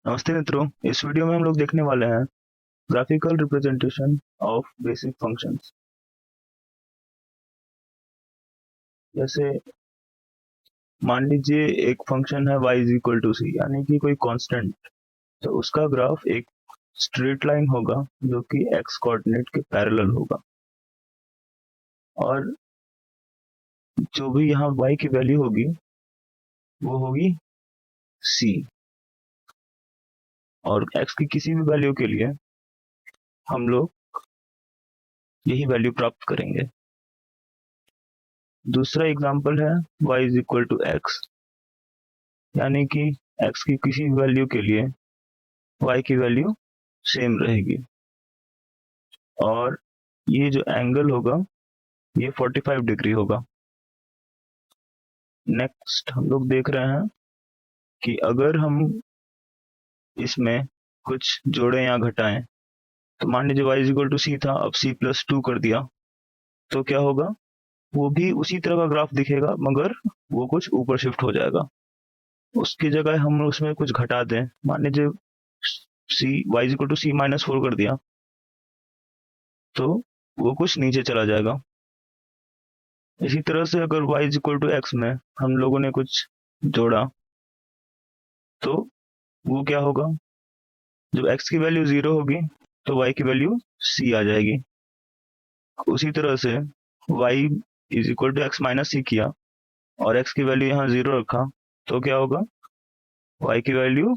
नमस्ते मित्रों, इस वीडियो में हम लोग देखने वाले हैं graphical representation of basic functions. जैसे मान लीजिए एक फंक्शन है y इज इक्वल टू सी, यानी कि कोई कांस्टेंट, तो उसका ग्राफ एक स्ट्रेट लाइन होगा जो कि x कोऑर्डिनेट के पैरेलल होगा, और जो भी यहाँ y की वैल्यू होगी वो होगी c, और x की किसी भी वैल्यू के लिए हम लोग यही वैल्यू प्राप्त करेंगे। दूसरा एग्जांपल है y is equal to x, यानी कि x की किसी वैल्यू के लिए y की वैल्यू सेम रहेगी, और ये जो एंगल होगा ये 45 डिग्री होगा। नेक्स्ट हम लोग देख रहे हैं कि अगर हम इसमें कुछ जोड़ें या घटाएं, तो मान लीजिए y इज इक्वल टू सी था, अब c+2 कर दिया, तो क्या होगा, वो भी उसी तरह का ग्राफ दिखेगा, मगर वो कुछ ऊपर शिफ्ट हो जाएगा। उसकी जगह हम उसमें कुछ घटा दें, मान लीजिए y is equal to c-4 कर दिया, तो वो कुछ नीचे चला जाएगा। इसी तरह से अगर y is equal to x में हम लोगों ने कुछ जोड़ा, तो वो क्या होगा, जब x की वैल्यू 0 होगी तो y की वैल्यू c आ जाएगी। उसी तरह से y is equal to x minus C किया और x की वैल्यू यहाँ 0 रखा, तो क्या होगा, y की वैल्यू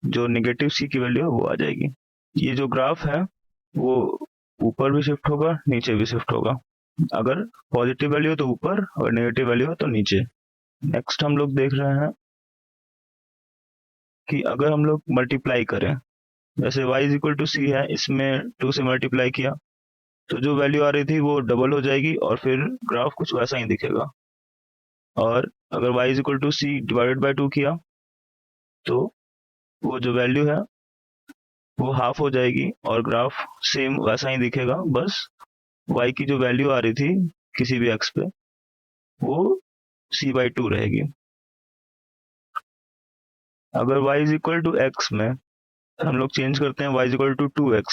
जो नेगेटिव c की वैल्यू है वो आ जाएगी। ये जो ग्राफ है वो ऊपर भी शिफ्ट होगा, नीचे भी शिफ्ट होगा। अगर पॉजिटिव वैल्यू हो तो ऊपर और नेगेटिव वैल्यू हो तो नीचे। नेक्स्ट हम लोग देख रहे हैं कि अगर हम लोग मल्टीप्लाई करें, जैसे y इज इक्वल टू सी है, इसमें 2 से मल्टीप्लाई किया तो जो वैल्यू आ रही थी वो डबल हो जाएगी और फिर ग्राफ कुछ वैसा ही दिखेगा। और अगर y is equal to c divided by 2 किया तो वो जो वैल्यू है वो हाफ हो जाएगी और ग्राफ सेम वैसा ही दिखेगा, बस y की जो वैल्यू आ रही थी किसी भी x पे वो c/2 रहेगी। अगर y is equal to x में हम लोग चेंज करते हैं y is equal to 2x,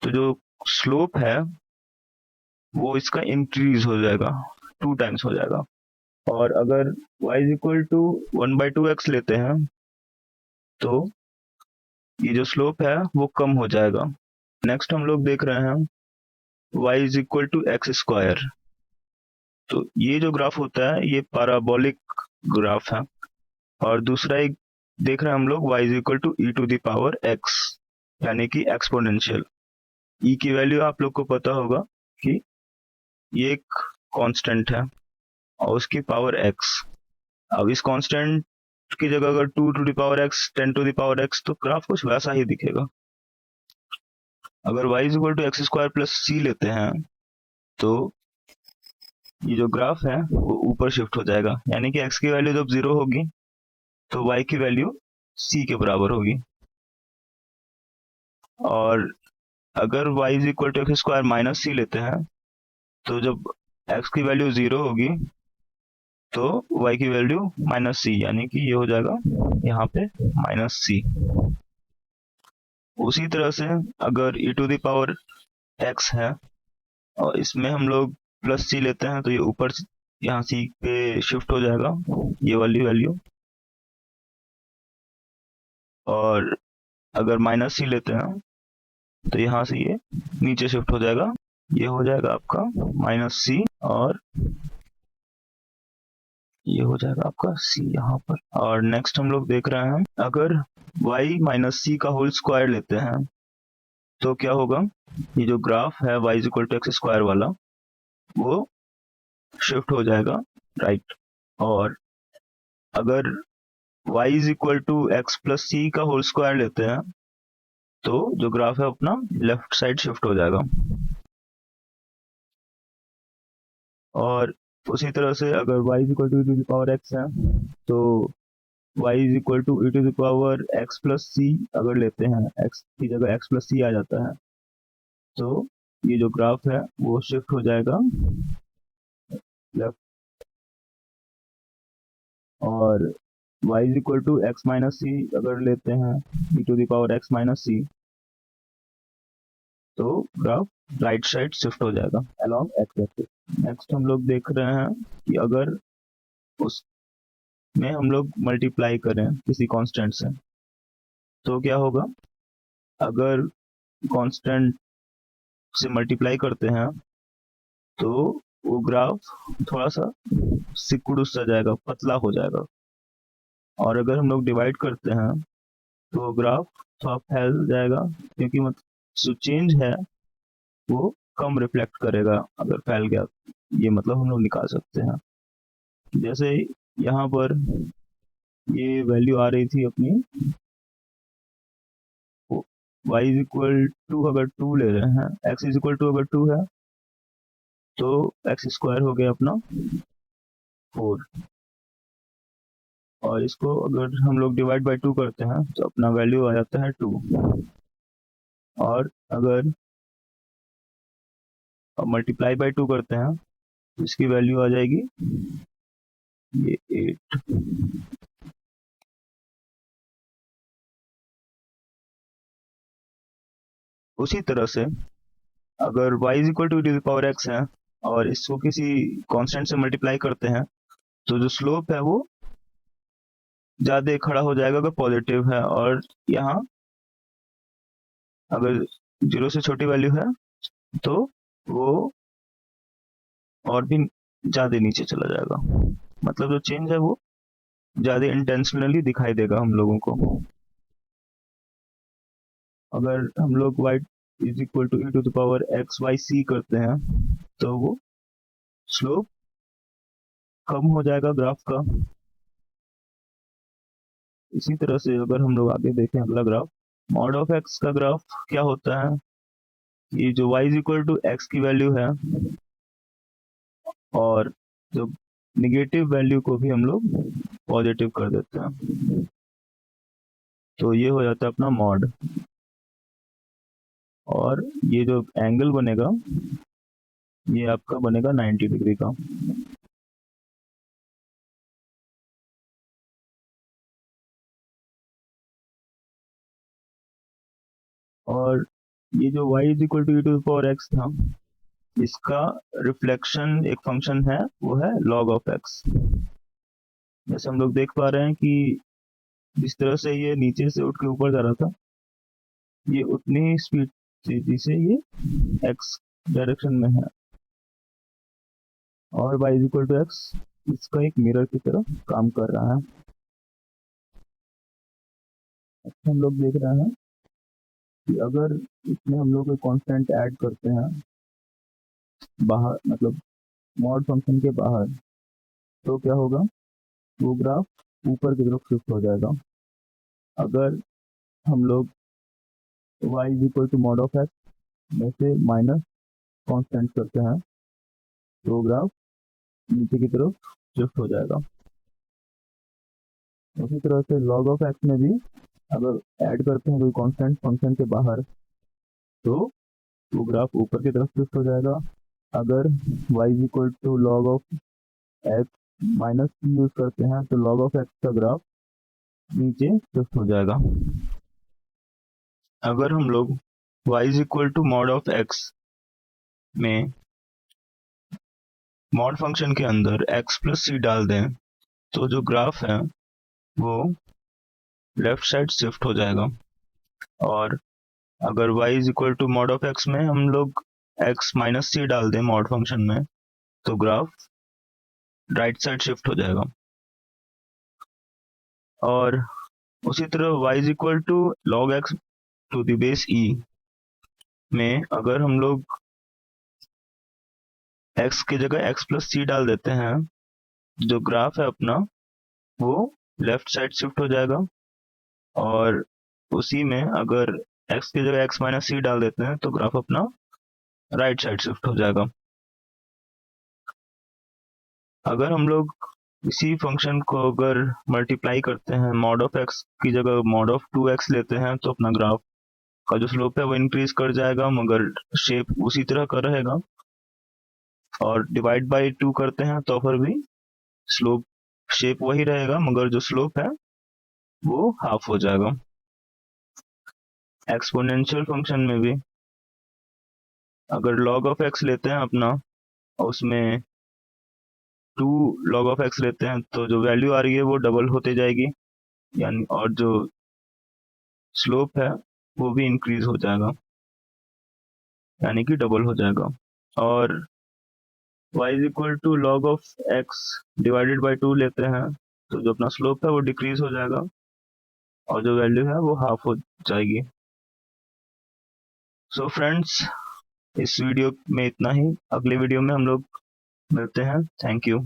तो जो स्लोप है वो इसका इंक्रीज हो जाएगा, 2 टाइम्स हो जाएगा। और अगर y is equal to 1/2x लेते हैं तो ये जो स्लोप है वो कम हो जाएगा। नेक्स्ट हम लोग देख रहे हैं y is equal to x square, तो ये जो ग्राफ होता है ये पैराबोलिक ग्राफ है। और दूसरा एक देख रहे हैं हम लोग y is equal to e to the power x, यानी कि एक्सपोनेंशियल। e की वैल्यू आप लोग को पता होगा कि ये एक कांस्टेंट है और उसकी पावर x। अब इस कांस्टेंट की जगह अगर 2 to the power x 10 to the power x, तो ग्राफ कुछ वैसा ही दिखेगा। अगर y is equal to x square plus C लेते हैं तो ये जो ग्राफ है वो ऊपर शिफ्ट हो जाएगा, यानी कि x की वैल्यू जब 0 होगी तो y की वैल्यू c के बराबर होगी। और अगर y is equal to x square minus C लेते हैं तो जब x की वैल्यू 0 होगी तो y की वैल्यू माइनस सी, यानी कि ये हो जाएगा यहाँ पे माइनस सी। उसी तरह से अगर e to the power x है और इसमें हम लोग प्लस सी लेते हैं तो ये ऊपर यहाँ सी पे शिफ्ट हो जाएगा, ये वाली वैल्यू। और अगर माइनस सी लेते हैं तो यहाँ से ये नीचे शिफ्ट हो जाएगा, ये हो जाएगा आपका माइनस सी, और ये हो जाएगा आपका सी यहाँ पर। और नेक्स्ट हम लोग देख रहे हैं अगर y माइनस सी का होल स्क्वायर लेते हैं तो क्या होगा, ये जो ग्राफ है y is equal to x square वाला वो शिफ्ट हो जाएगा राइट। और अगर y is equal to x plus C का होल स्क्वायर लेते हैं तो जो ग्राफ है अपना लेफ्ट साइड शिफ्ट हो जाएगा। और उसी तरह से अगर y is equal to e to the power x है तो y is equal to e to the power x plus C अगर लेते हैं, x की जगह x प्लस सी आ जाता है, तो ये जो ग्राफ है वो शिफ्ट हो जाएगा लेफ्ट। और y is equal to x minus C अगर लेते हैं e to the power x minus C, तो ग्राफ राइट साइड शिफ्ट हो जाएगा अलोंग एक्स एक्सिस। नेक्स्ट हम लोग देख रहे हैं कि अगर उसमें हम लोग मल्टीप्लाई करें किसी कांस्टेंट से, तो क्या होगा। अगर कांस्टेंट से मल्टीप्लाई करते हैं तो वो ग्राफ थोड़ा सा सिकुड़ सा जाएगा, पतला हो जाएगा। और अगर हम लोग डिवाइड करते हैं तो ग्राफ थोड़ा फैल जाएगा, क्योंकि मतलब जो चेंज है वो कम रिफ्लेक्ट करेगा अगर फैल गया। ये मतलब हम लोग निकाल सकते हैं, जैसे यहाँ पर ये वैल्यू आ रही थी अपनी y इज इक्वल टू, अगर 2 ले रहे हैं, x इज इक्वल टू अगर 2 है तो एक्स स्क्वायर हो गया अपना 4, और इसको अगर हम लोग डिवाइड बाय 2 करते हैं तो अपना वैल्यू आ जाता है 2, और अगर मल्टीप्लाई बाय 2 करते हैं तो इसकी वैल्यू आ जाएगी ये 8। उसी तरह से अगर y is equal to the power x है और इसको किसी कांस्टेंट से मल्टीप्लाई करते हैं, तो जो स्लोप है वो ज्यादा खड़ा हो जाएगा अगर पॉजिटिव है, और यहाँ अगर 0 से छोटी वैल्यू है तो वो और भी ज्यादा नीचे चला जाएगा। मतलब जो चेंज है वो ज्यादा इंटेंशनली दिखाई देगा हम लोगों को। अगर हम लोग y is equal to e to the power x वाई सी करते हैं तो वो स्लोप कम हो जाएगा ग्राफ का। इसी तरह से अगर हम लोग आगे देखें अगला ग्राफ, मॉड ऑफ एक्स का ग्राफ क्या होता है, ये जो y is equal to x की वैल्यू है और जो निगेटिव वैल्यू को भी हम लोग पॉजिटिव कर देते हैं, तो ये हो जाता है अपना मॉड। और ये जो एंगल बनेगा ये आपका बनेगा 90 डिग्री का। और ये जो y is equal to e to the power x था, इसका रिफ्लेक्शन एक फंक्शन है, वो है log ऑफ x। जैसे हम लोग देख पा रहे हैं कि जिस तरह से ये नीचे से उठ के ऊपर जा रहा था, ये उतनी ही स्पीड तेजी से ये x डायरेक्शन में है, और y is equal to x इसका एक मिरर की तरह काम कर रहा है। अच्छा, हम लोग देख रहे हैं कि अगर इसमें हम लोग कोई कांस्टेंट ऐड करते हैं बाहर, मतलब मॉड फंक्शन के बाहर, तो क्या होगा, वो ग्राफ ऊपर की तरफ शिफ्ट हो जाएगा। अगर हम लोग y is equal to mod of x में से माइनस कांस्टेंट करते हैं तो ग्राफ नीचे की तरफ शिफ्ट हो जाएगा। उसी तरह से log ऑफ एक्स में भी अगर ऐड करते हैं कोई कांस्टेंट फंक्शन के बाहर, तो वो ग्राफ ऊपर की तरफ शिफ्ट हो जाएगा। अगर y is equal to log of x minus c use करते हैं तो log ऑफ एक्स का ग्राफ नीचे शिफ्ट हो जाएगा। अगर हम लोग y is equal to mod of x में मॉड फंक्शन के अंदर x प्लस सी डाल दें, तो जो ग्राफ है वो लेफ्ट साइड शिफ्ट हो जाएगा। और अगर y is equal to mod of x में हम लोग x माइनस सी डाल दें मॉड फंक्शन में, तो ग्राफ राइट साइड शिफ्ट हो जाएगा। और उसी तरह y is equal to log x to the base e में अगर हम लोग x की जगह x प्लस सी डाल देते हैं, जो ग्राफ है अपना वो लेफ्ट साइड शिफ्ट हो जाएगा। और उसी में अगर x की जगह x माइनस सी डाल देते हैं तो ग्राफ अपना राइट साइड शिफ्ट हो जाएगा। अगर हम लोग इसी फंक्शन को अगर मल्टीप्लाई करते हैं, मॉड ऑफ x की जगह मॉड ऑफ 2x लेते हैं, तो अपना ग्राफ का जो स्लोप है वो इंक्रीज कर जाएगा, मगर शेप उसी तरह का रहेगा। और डिवाइड बाय 2 करते हैं तो फिर भी स्लोप शेप वही रहेगा मगर जो स्लोप है वो हाफ हो जाएगा। एक्सपोनेंशियल फंक्शन में भी अगर log ऑफ x लेते हैं अपना और उसमें 2 log ऑफ x लेते हैं तो जो वैल्यू आ रही है वो डबल होते जाएगी, यानी और जो स्लोप है वो भी इंक्रीज हो जाएगा, यानी कि डबल हो जाएगा। और y is equal to log of x divided by 2 लेते हैं तो जो अपना स्लोप है वो डिक्रीज हो जाएगा और जो वैल्यू है वो हाफ हो जाएगी। सो फ्रेंड्स, इस वीडियो में इतना ही। अगले वीडियो में हम लोग मिलते हैं। Thank you.